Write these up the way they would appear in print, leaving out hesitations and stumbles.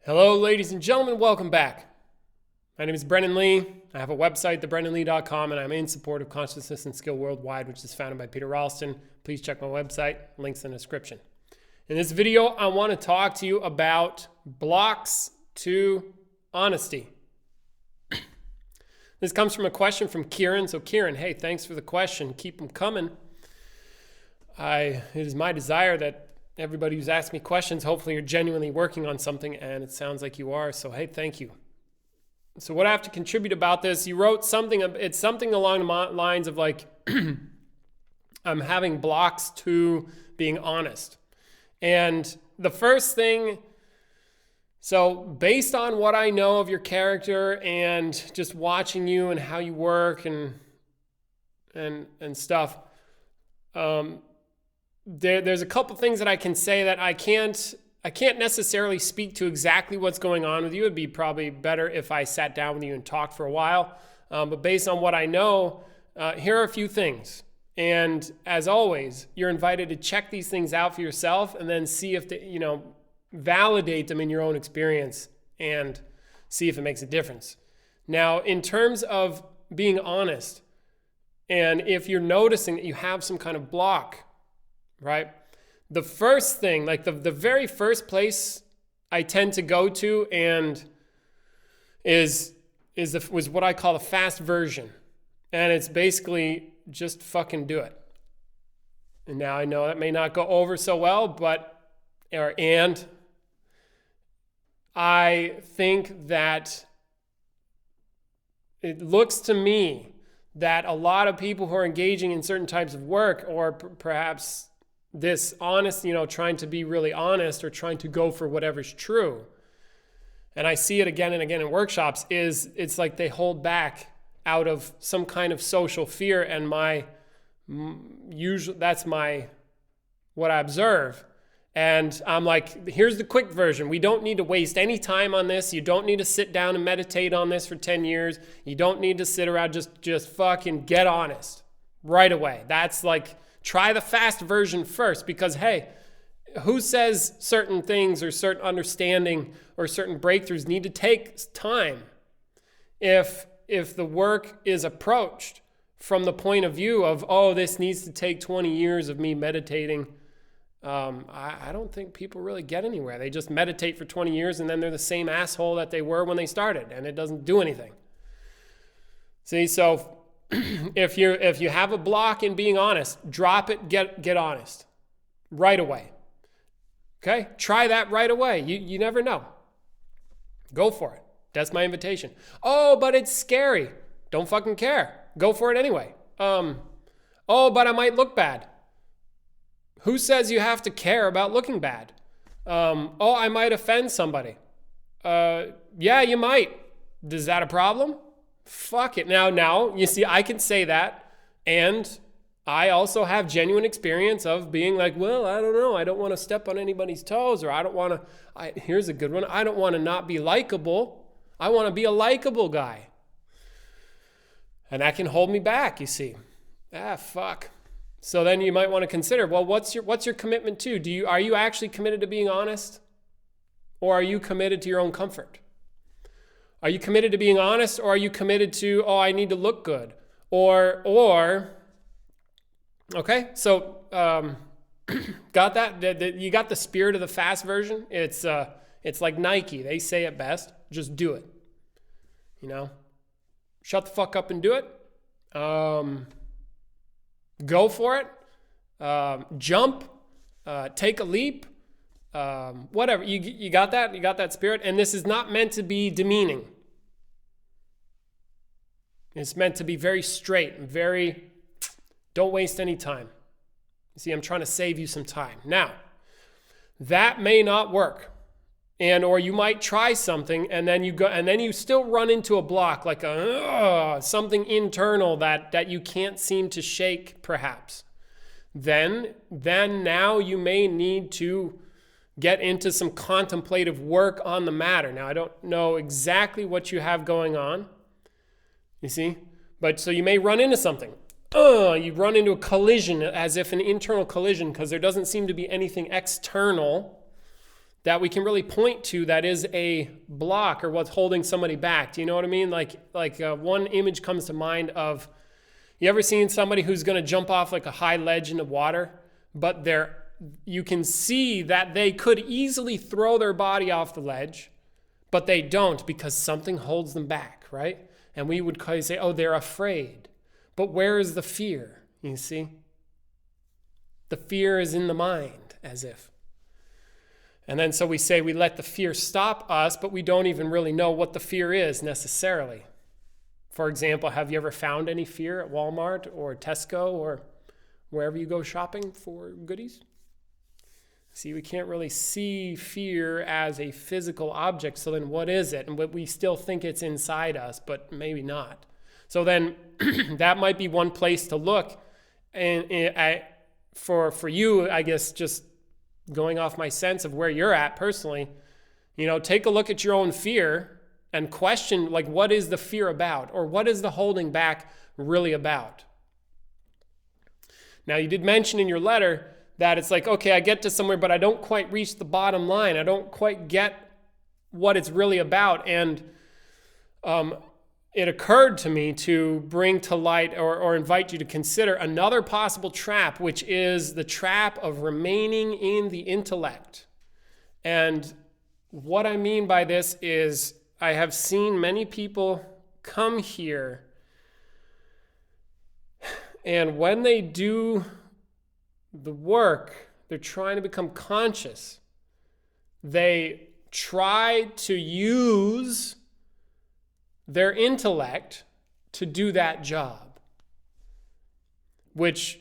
Hello, ladies and gentlemen. Welcome back. My name is Brendan Lee. I have a website, thebrendanlee.com, and I'm in support of consciousness and skill worldwide, which is founded by Peter Ralston. Please check my website. Links in the description. In this video, I want to talk to you about blocks to honesty. This comes from a question from Kieran. So Kieran, hey, thanks for the question. Keep them coming. It is my desire that everybody who's asked me questions, hopefully you're genuinely working on something, and it sounds like you are. So, hey, thank you. So what I have to contribute about this, you wrote something, it's something along the lines of like, I'm having blocks to being honest. And the first thing, so based on what I know of your character and just watching you and how you work and stuff, there's a couple things that I can say that I can't necessarily speak to exactly what's going on with you. It'd be probably better if I sat down with you and talked for a while. But based on what I know, here are a few things. And as always, you're invited to check these things out for yourself and then see if validate them in your own experience and see if it makes a difference. Now, in terms of being honest, and if you're noticing that you have some kind of block, right? The first thing, like the very first place I tend to go to and was what I call the fast version. And it's basically just fucking do it. And now I know that may not go over so well, and I think that it looks to me that a lot of people who are engaging in certain types of work, or perhaps this honest, trying to be really honest or trying to go for whatever's true. And I see it again and again in workshops it's like they hold back out of some kind of social fear. And that's what I observe. And I'm like, here's the quick version. We don't need to waste any time on this. You don't need to sit down and meditate on this for 10 years. You don't need to sit around, just fucking get honest right away. That's like, try the fast version first, because hey, who says certain things or certain understanding or certain breakthroughs need to take time? If the work is approached from the point of view of, oh, this needs to take 20 years of me meditating, I don't think people really get anywhere. They just meditate for 20 years and then they're the same asshole that they were when they started, and it doesn't do anything. See, so if you have a block in being honest, drop it, get honest right away. Okay? Try that right away. You never know. Go for it. That's my invitation. Oh, but it's scary. Don't fucking care. Go for it anyway. Oh, but I might look bad. Who says you have to care about looking bad? Oh, I might offend somebody. Yeah, you might. Is that a problem? Fuck it. Now, you see, I can say that, and I also have genuine experience of being like, well, I don't know. I don't want to step on anybody's toes, or I don't want to, here's a good one. I don't want to not be likable. I want to be a likable guy. And that can hold me back, you see. Fuck. So then you might want to consider, well, what's your commitment to? Are you actually committed to being honest? Or are you committed to your own comfort? Are you committed to being honest, or are you committed to, oh, I need to look good? Or okay, so got that? You got the spirit of the fast version? It's like Nike. They say it best. Just do it. Shut the fuck up and do it. Go for it. Jump. Take a leap. Whatever. You got that? You got that spirit? And this is not meant to be demeaning. It's meant to be very straight and don't waste any time. You see, I'm trying to save you some time. Now, that may not work. Or you might try something and then you still run into a block, like something internal that you can't seem to shake, perhaps. Then now you may need to get into some contemplative work on the matter. Now, I don't know exactly what you have going on, you see, but so you may run into something. You run into a collision, as if an internal collision, because there doesn't seem to be anything external that we can really point to that is a block or what's holding somebody back. Do you know what I mean? Like one image comes to mind of, you ever seen somebody who's going to jump off like a high ledge into water, but you can see that they could easily throw their body off the ledge, but they don't because something holds them back, right? And we would say, oh, they're afraid. But where is the fear? You see? The fear is in the mind, as if. And then so we say we let the fear stop us, but we don't even really know what the fear is necessarily. For example, have you ever found any fear at Walmart or Tesco or wherever you go shopping for goodies? See, we can't really see fear as a physical object, so then what is it? And we still think it's inside us, but maybe not. So then that might be one place to look. And for you, I guess, just going off my sense of where you're at personally, take a look at your own fear and question, like, what is the fear about? Or what is the holding back really about? Now, you did mention in your letter that it's like, okay, I get to somewhere, but I don't quite reach the bottom line. I don't quite get what it's really about. And it occurred to me to bring to light or invite you to consider another possible trap, which is the trap of remaining in the intellect. And what I mean by this is I have seen many people come here, and when they do the work, they're trying to become conscious. They try to use their intellect to do that job, which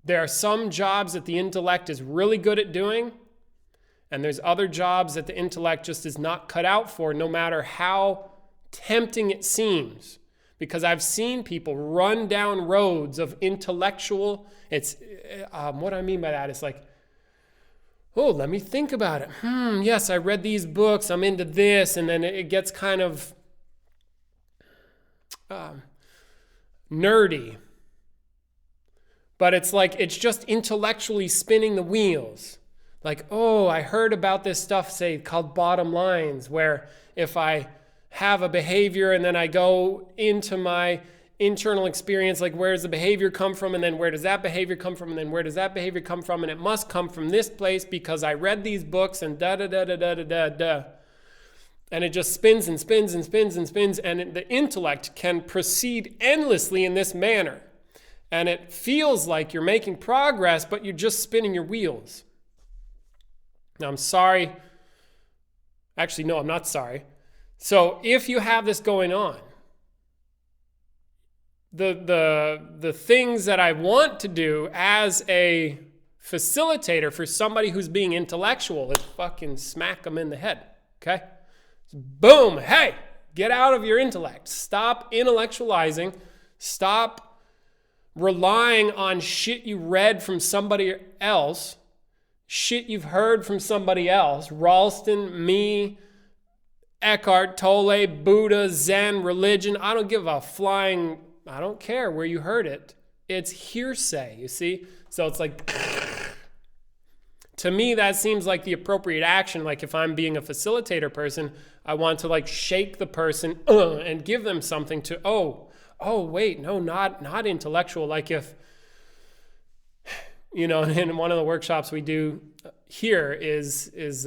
there are some jobs that the intellect is really good at doing, and there's other jobs that the intellect just is not cut out for, no matter how tempting it seems. Because I've seen people run down roads of intellectual, what I mean by that is like, oh, let me think about it. Yes, I read these books, I'm into this, and then it gets kind of nerdy. But it's like, it's just intellectually spinning the wheels. Like, oh, I heard about this stuff, say, called bottom lines, where if I have a behavior and then I go into my internal experience, like, where does the behavior come from, and then where does that behavior come from, and then where does that behavior come from, and it must come from this place because I read these books and da-da-da-da-da-da-da. And it just spins and spins and spins and spins, and the intellect can proceed endlessly in this manner. And it feels like you're making progress, but you're just spinning your wheels. Now, I'm sorry. Actually, no, I'm not sorry. So if you have this going on, the things that I want to do as a facilitator for somebody who's being intellectual is fucking smack them in the head, okay? Boom, hey, get out of your intellect. Stop intellectualizing. Stop relying on shit you read from somebody else, shit you've heard from somebody else, Ralston, me, Eckhart Tolle, Buddha, Zen, religion. I don't give a flying, I don't care where you heard it. It's hearsay, you see? So it's like, to me, that seems like the appropriate action. Like if I'm being a facilitator person, I want to like shake the person and give them something to, oh, wait, no, not intellectual. Like if, in one of the workshops we do here there's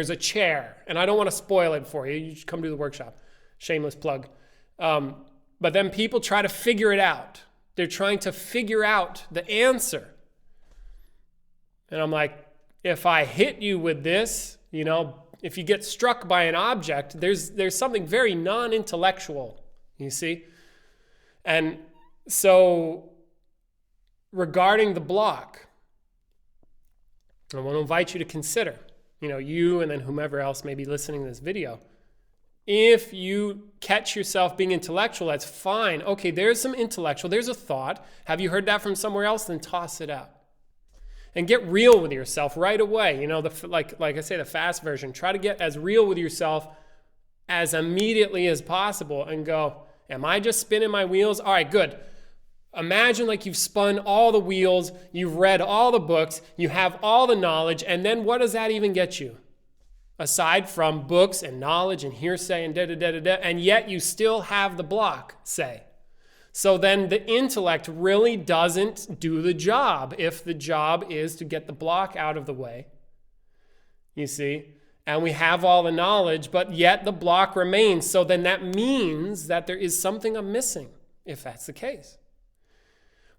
a chair, and I don't want to spoil it for you. You should come to the workshop. Shameless plug. But then people try to figure it out. They're trying to figure out the answer. And I'm like, if I hit you with this, if you get struck by an object, there's something very non-intellectual, you see? And so regarding the block, I want to invite you to consider, you and then whomever else may be listening to this video. If you catch yourself being intellectual, that's fine. Okay, there's some intellectual, there's a thought. Have you heard that from somewhere else? Then toss it out. And get real with yourself right away. Like I say, the fast version. Try to get as real with yourself as immediately as possible and go, am I just spinning my wheels? All right, good. Imagine like you've spun all the wheels, you've read all the books, you have all the knowledge, and then what does that even get you? Aside from books and knowledge and hearsay and da-da-da-da-da, and yet you still have the block, say. So then the intellect really doesn't do the job if the job is to get the block out of the way. You see? And we have all the knowledge, but yet the block remains. So then that means that there is something I'm missing, if that's the case.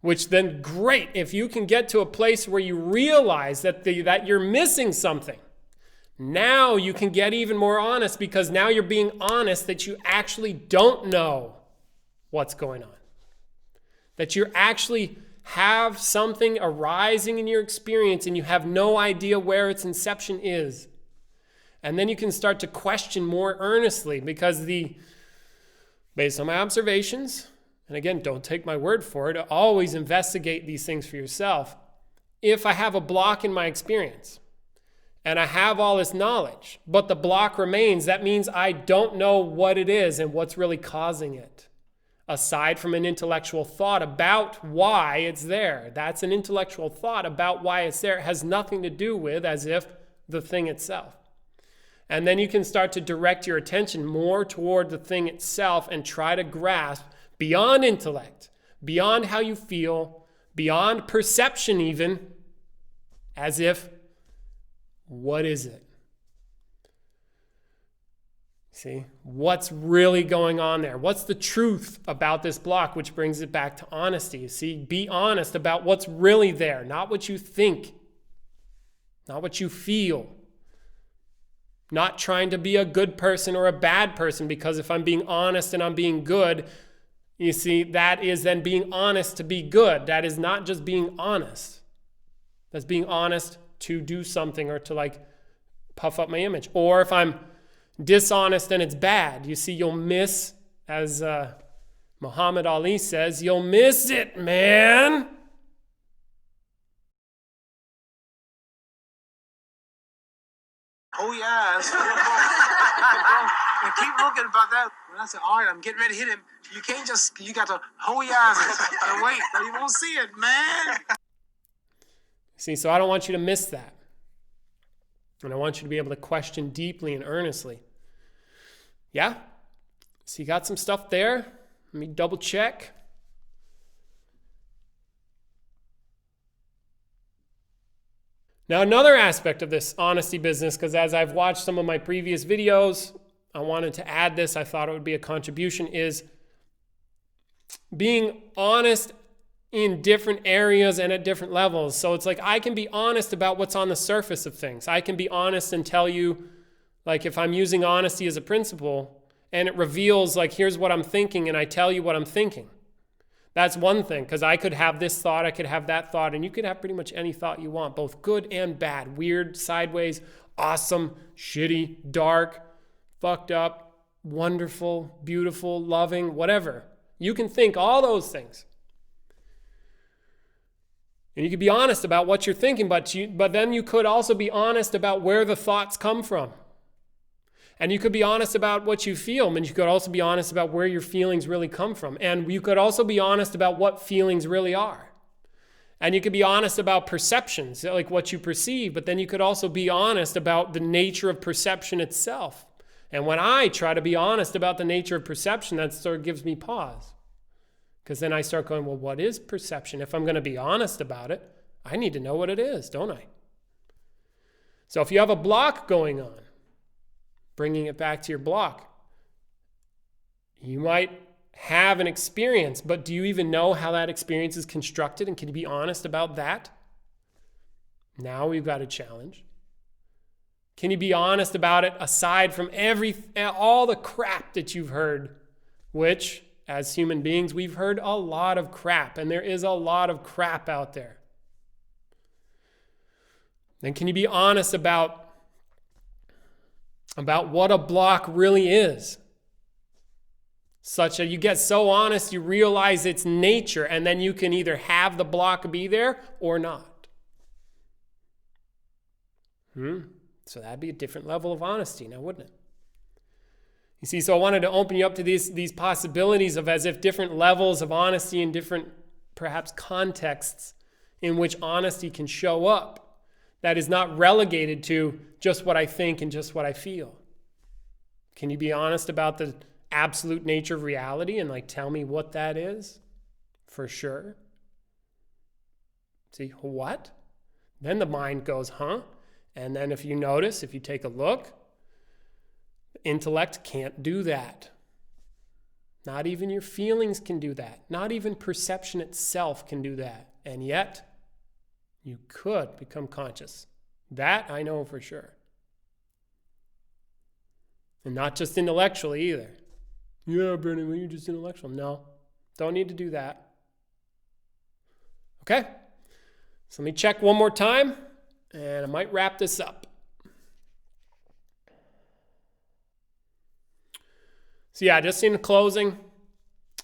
Which then, great, if you can get to a place where you realize that you're missing something, now you can get even more honest, because now you're being honest that you actually don't know what's going on. That you actually have something arising in your experience and you have no idea where its inception is. And then you can start to question more earnestly, because based on my observations, and again, don't take my word for it, always investigate these things for yourself. If I have a block in my experience, and I have all this knowledge, but the block remains, that means I don't know what it is and what's really causing it. Aside from an intellectual thought about why it's there. That's an intellectual thought about why it's there. It has nothing to do with as if the thing itself. And then you can start to direct your attention more toward the thing itself and try to grasp beyond intellect, beyond how you feel, beyond perception even, as if, what is it? See, what's really going on there? What's the truth about this block, which brings it back to honesty? You see, be honest about what's really there, not what you think, not what you feel, not trying to be a good person or a bad person, because if I'm being honest and I'm being good, you see, that is then being honest to be good. That is not just being honest. That's being honest to do something or to like puff up my image. Or if I'm dishonest and it's bad, you see, you'll miss, as Muhammad Ali says, you'll miss it, man. Oh, yes. And keep looking about that. When I said, all right, I'm getting ready to hit him, you can't just, you got to hold your eyes and wait, but you won't see it, man. See, so I don't want you to miss that. And I want you to be able to question deeply and earnestly. Yeah? So you got some stuff there? Let me double check. Now, another aspect of this honesty business, because as I've watched some of my previous videos, I wanted to add this, I thought it would be a contribution, is being honest in different areas and at different levels. So it's like I can be honest about what's on the surface of things. I can be honest and tell you, like if I'm using honesty as a principle and it reveals like here's what I'm thinking and I tell you what I'm thinking. That's one thing, because I could have this thought, I could have that thought, and you could have pretty much any thought you want, both good and bad, weird, sideways, awesome, shitty, dark, fucked up, wonderful, beautiful, loving, whatever. You can think all those things. And you could be honest about what you're thinking, but then you could also be honest about where the thoughts come from. And you could be honest about what you feel, and you could also be honest about where your feelings really come from. And you could also be honest about what feelings really are. And you could be honest about perceptions, like what you perceive, but then you could also be honest about the nature of perception itself. And when I try to be honest about the nature of perception, that sort of gives me pause. Because then I start going, well, what is perception? If I'm going to be honest about it, I need to know what it is, don't I? So if you have a block going on, bringing it back to your block, you might have an experience, but do you even know how that experience is constructed? And can you be honest about that? Now we've got a challenge. Can you be honest about it aside from all the crap that you've heard, which as human beings, we've heard a lot of crap, and there is a lot of crap out there. Then can you be honest about what a block really is? Such that you get so honest, you realize its nature, and then you can either have the block be there or not. So that'd be a different level of honesty now, wouldn't it? You see, so I wanted to open you up to these possibilities of as if different levels of honesty and different perhaps contexts in which honesty can show up that is not relegated to just what I think and just what I feel. Can you be honest about the absolute nature of reality and like tell me what that is? For sure. See, what? Then the mind goes, huh? And then if you notice, if you take a look, intellect can't do that. Not even your feelings can do that. Not even perception itself can do that. And yet, you could become conscious. That I know for sure. And not just intellectually either. Yeah, Brennan, well, you're just intellectual. No, don't need to do that. Okay? So let me check one more time, and I might wrap this up. So yeah, just in closing,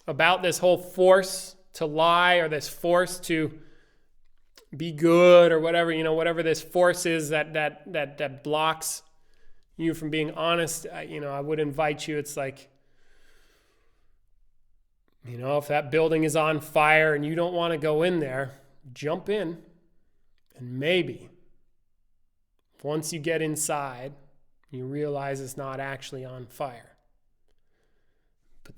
about this whole force to lie or this force to be good or whatever, whatever this force is that blocks you from being honest, I would invite you, it's like, if that building is on fire and you don't want to go in there, jump in. And maybe once you get inside, you realize it's not actually on fire. But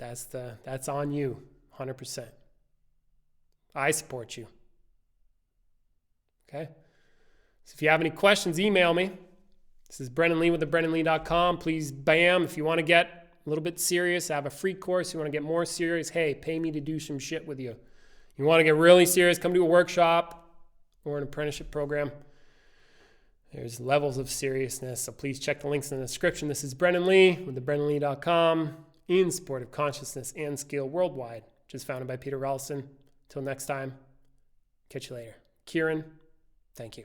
that's on you, 100%. I support you. Okay? So if you have any questions, email me. This is Brennan Lee with thebrennanlee.com. Please, bam, if you want to get a little bit serious, I have a free course. You want to get more serious, hey, pay me to do some shit with you. You want to get really serious, come to a workshop or an apprenticeship program. There's levels of seriousness, so please check the links in the description. This is Brennan Lee with thebrennanlee.com, in support of consciousness and skill worldwide, which is founded by Peter Ralston. Till next time, catch you later. Kieran, thank you.